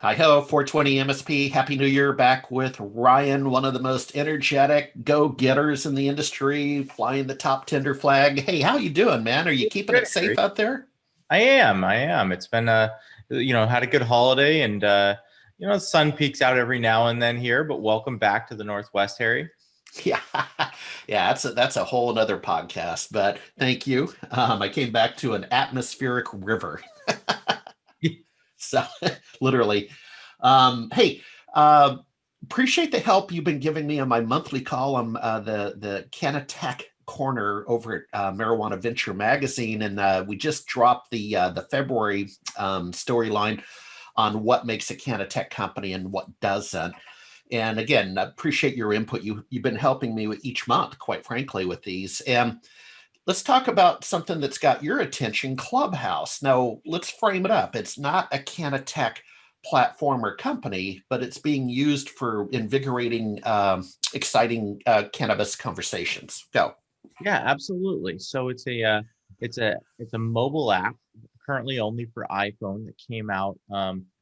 Hi ho, 420 MSP. Happy New Year. Back with Ryan, one of the most energetic go-getters in the industry, flying the top tender flag. Hey, how you doing, man? Are you keeping Good, it safe Harry. out there? I am. It's been had a good holiday and the sun peeks out every now and then here, but welcome back to the Northwest, Harry. Yeah, yeah, that's a whole another podcast. But thank you. I came back to an atmospheric river, so literally. Hey, uh, appreciate the help you've been giving me on my monthly column, the CanaTech corner over at Marijuana Venture Magazine, and we just dropped the February storyline on what makes a CanaTech company and what doesn't. And again, I appreciate your input. You've been helping me with each month, quite frankly, with these. And let's talk about something that's got your attention, Clubhouse. Now, let's frame it up. It's not a CanaTech platform or company, but it's being used for invigorating, exciting cannabis conversations. Go. Yeah, absolutely. So it's a mobile app currently only for iPhone that came out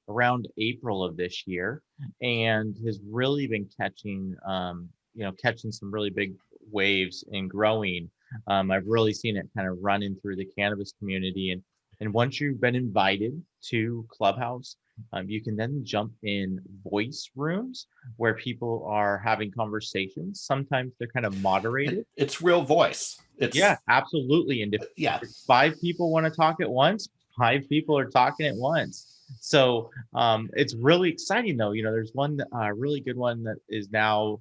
around April of this year and has really been catching some really big waves and growing. I've really seen it kind of running through the cannabis community and once you've been invited to Clubhouse, you can then jump in voice rooms where people are having conversations. Sometimes they're kind of moderated. It's real voice. Yeah, It's, absolutely. And yeah. if five people want to talk at once, five people are talking at once. So it's really exciting, though. There's one really good one that is now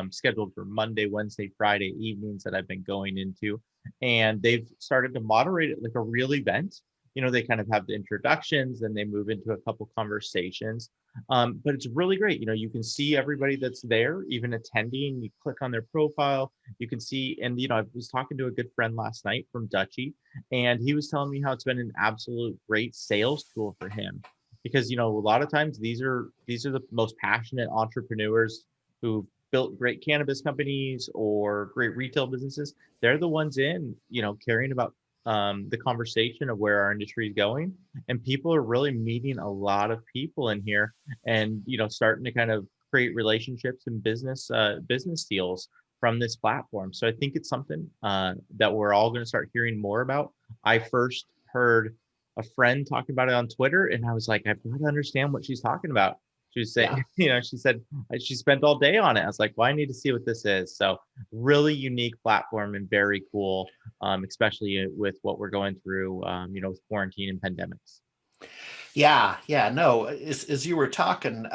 scheduled for Monday, Wednesday, Friday evenings that I've been going into, and they've started to moderate it like a real event. They kind of have the introductions, then they move into a couple conversations. But it's really great. You can see everybody that's there, even attending. You click on their profile, you can see. And I was talking to a good friend last night from Dutchy, and he was telling me how it's been an absolute great sales tool for him because a lot of times these are the most passionate entrepreneurs who built great cannabis companies or great retail businesses. They're the ones in caring about the conversation of where our industry is going, and people are really meeting a lot of people in here and starting to kind of create relationships and business deals from this platform. So I think it's something that we're all going to start hearing more about. I first heard a friend talking about it on Twitter, and I was like, I've got to understand what she's talking about. She was saying, Yeah. she said she spent all day on it. I was like, well, I need to see what this is. So really unique platform and very cool, especially with what we're going through, with quarantine and pandemics. Yeah, no. As you were talking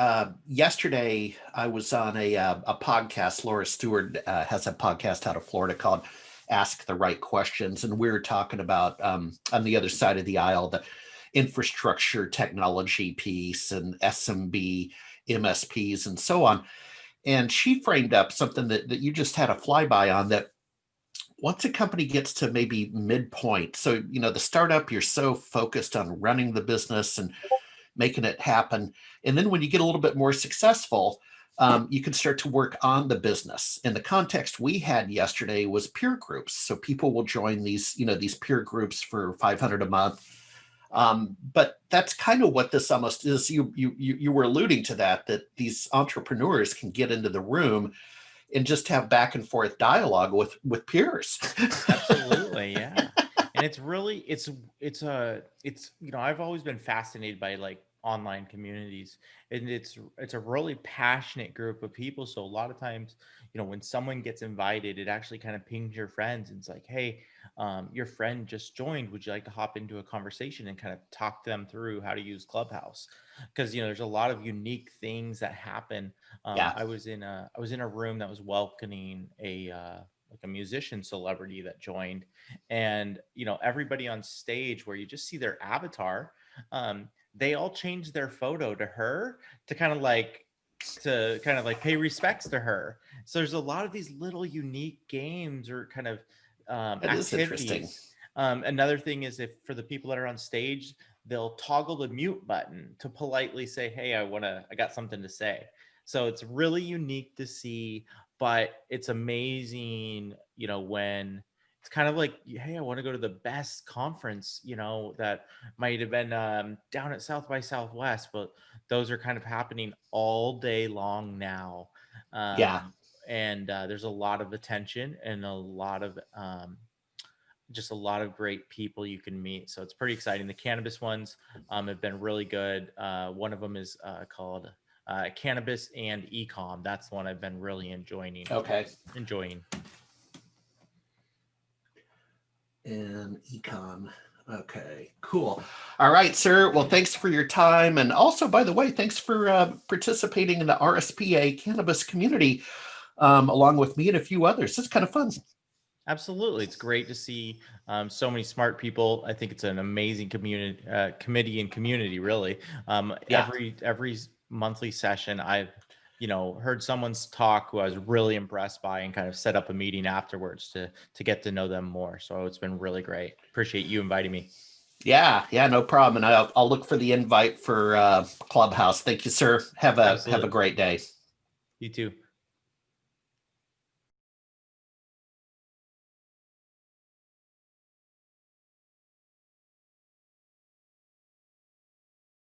yesterday, I was on a podcast. Laura Stewart has a podcast out of Florida called "Ask the Right Questions," and we were talking about on the other side of the aisle the infrastructure technology piece and SMB, MSPs, and so on. And she framed up something that you just had a flyby on that once a company gets to maybe midpoint, so the startup, you're so focused on running the business and making it happen. And then when you get a little bit more successful, you can start to work on the business. And the context we had yesterday was peer groups. So people will join these peer groups for 500 a month. But that's kind of what this almost is. You were alluding to that these entrepreneurs can get into the room and just have back and forth dialogue with peers. Absolutely, yeah. And it's really it's I've always been fascinated by like online communities, and it's a really passionate group of people. So a lot of times, when someone gets invited, it actually kind of pings your friends and it's like, hey, your friend just joined. Would you like to hop into a conversation and kind of talk them through how to use Clubhouse? Because there's a lot of unique things that happen. Yeah, I was in a room that was welcoming like a musician celebrity that joined, and everybody on stage where you just see their avatar, they all changed their photo to her to kind of like pay respects to her. So there's a lot of these little unique games or kind of that is interesting. activities. Another thing is, if for the people that are on stage, they'll toggle the mute button to politely say, hey, I got something to say. So it's really unique to see, but it's amazing, when it's kind of like, hey, I want to go to the best conference, that might have been down at South by Southwest, but those are kind of happening all day long now. Yeah. And there's a lot of attention and a lot of just a lot of great people you can meet. So it's pretty exciting. The cannabis ones have been really good. One of them is called Cannabis and Ecom. That's the one I've been really enjoying. Okay. Enjoying. And econ. Okay, cool. All right, sir. Well, thanks for your time. And also, by the way, thanks for participating in the RSPA cannabis community along with me and a few others. It's kind of fun. Absolutely. It's great to see so many smart people. I think it's an amazing committee and community, really. Yeah. Every monthly session, I've heard someone's talk who I was really impressed by, and kind of set up a meeting afterwards to get to know them more. So it's been really great. Appreciate you inviting me. Yeah, no problem. And I'll look for the invite for Clubhouse. Thank you, sir. Have a Absolutely. great day. You too.